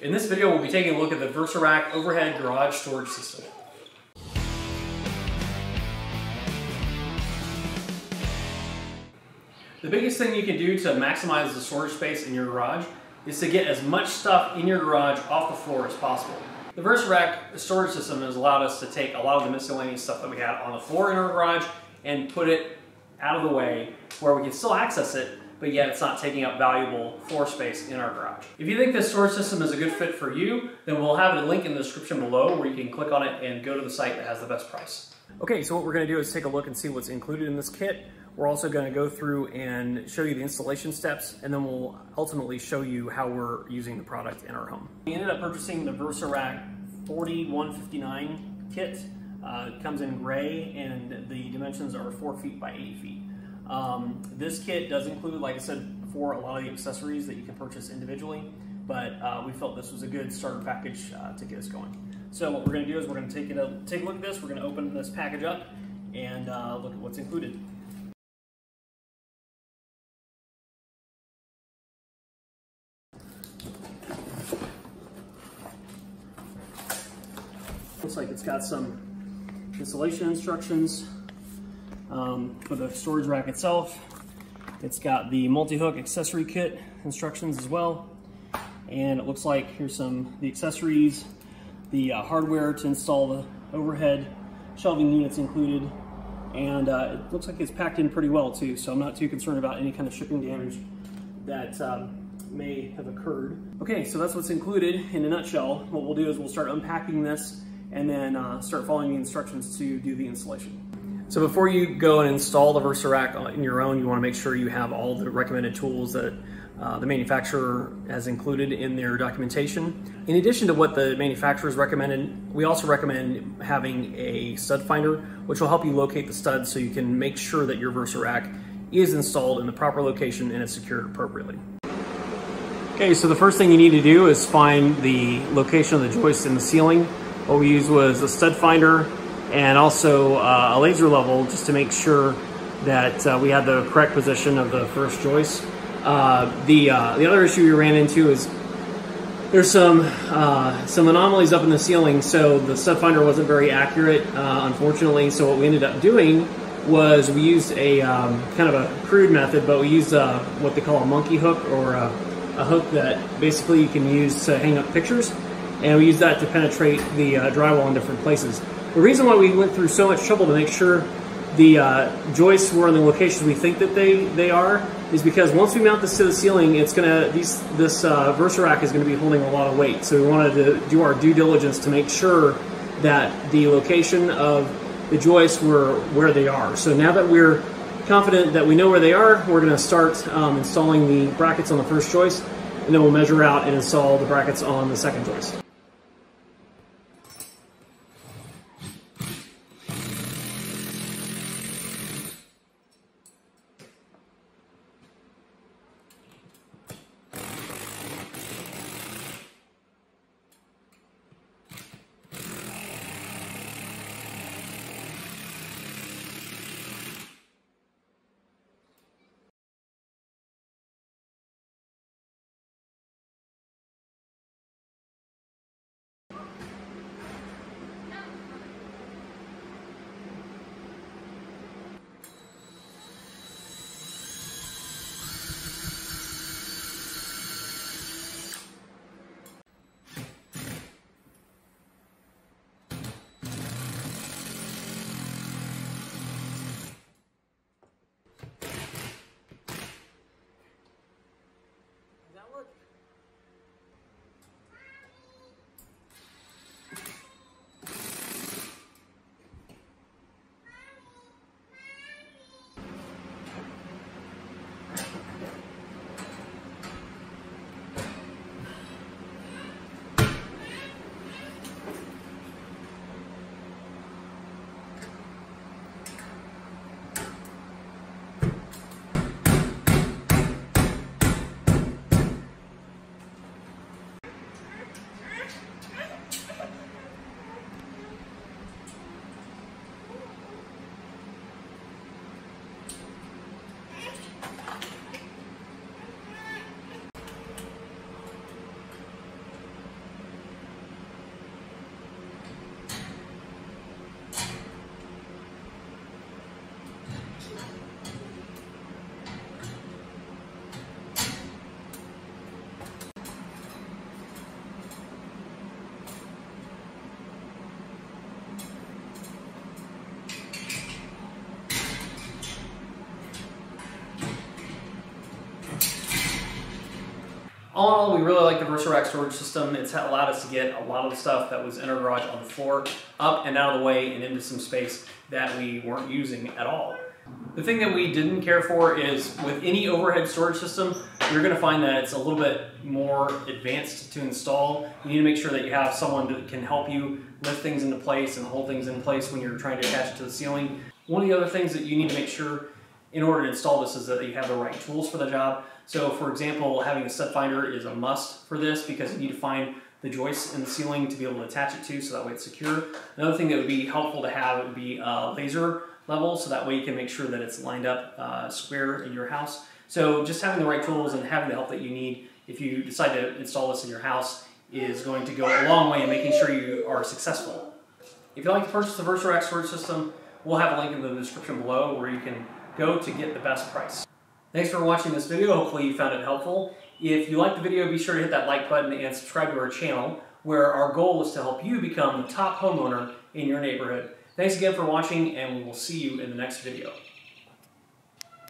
In this video, we'll be taking a look at the Versarac overhead garage storage system. The biggest thing you can do to maximize the storage space in your garage is to get as much stuff in your garage off the floor as possible. The Versarac storage system has allowed us to take a lot of the miscellaneous stuff that we had on the floor in our garage and put it out of the way where we can still access it, but yet it's not taking up valuable floor space in our garage. If you think this storage system is a good fit for you, then we'll have a link in the description below where you can click on it and go to the site that has the best price. Okay, so what we're gonna do is take a look and see what's included in this kit. We're also gonna go through and show you the installation steps, and then we'll ultimately show you how we're using the product in our home. We ended up purchasing the Versarac 4159 kit. It comes in gray and the dimensions are 4 feet by 8 feet. This kit does include, like I said before, a lot of the accessories that you can purchase individually, but we felt this was a good starter package to get us going. So what we're going to do is we're going to take a look at this. We're going to open this package up and look at what's included. Looks like it's got some installation instructions for the storage rack itself. It's got the multi-hook accessory kit instructions as well, and it looks like here's the accessories, the hardware to install the overhead shelving units included, and it looks like it's packed in pretty well too, so I'm not too concerned about any kind of shipping damage that may have occurred. Okay, so that's what's included in a nutshell. What we'll do is we'll start unpacking this and then start following the instructions to do the installation. So before you go and install the Versarac in your own, you want to make sure you have all the recommended tools that the manufacturer has included in their documentation. In addition to what the manufacturer's recommended, we also recommend having a stud finder, which will help you locate the studs so you can make sure that your Versarac is installed in the proper location and is secured appropriately. Okay, so the first thing you need to do is find the location of the joist in the ceiling. What we used was a stud finder and also a laser level just to make sure that we had the correct position of the first joist. The other issue we ran into is there's some anomalies up in the ceiling, so the stud finder wasn't very accurate, unfortunately. So what we ended up doing was we used a kind of a crude method, but we used what they call a monkey hook, or a hook that basically you can use to hang up pictures. And we use that to penetrate the drywall in different places. The reason why we went through so much trouble to make sure the joists were in the locations we think that they are is because once we mount this to the ceiling, it's gonna this Versarac is going to be holding a lot of weight. So we wanted to do our due diligence to make sure that the location of the joists were where they are. So now that we're confident that we know where they are, we're going to start installing the brackets on the first joist, and then we'll measure out and install the brackets on the second joist. All in all, we really like the Versarac storage system. It's allowed us to get a lot of the stuff that was in our garage on the floor up and out of the way and into some space that we weren't using at all. The thing that we didn't care for is with any overhead storage system, you're going to find that it's a little bit more advanced to install. You need to make sure that you have someone that can help you lift things into place and hold things in place when you're trying to attach it to the ceiling. One of the other things that you need to make sure in order to install this is that you have the right tools for the job. So for example, having a stud finder is a must for this because you need to find the joists in the ceiling to be able to attach it to so that way it's secure. Another thing that would be helpful to have would be a laser level, so that way you can make sure that it's lined up square in your house. So just having the right tools and having the help that you need if you decide to install this in your house is going to go a long way in making sure you are successful. If you'd like to purchase the Versarac storage system, we'll have a link in the description below where you can go to get the best price. Thanks for watching this video. Hopefully you found it helpful. If you liked the video, be sure to hit that like button and subscribe to our channel, where our goal is to help you become the top homeowner in your neighborhood. Thanks again for watching, and we will see you in the next video.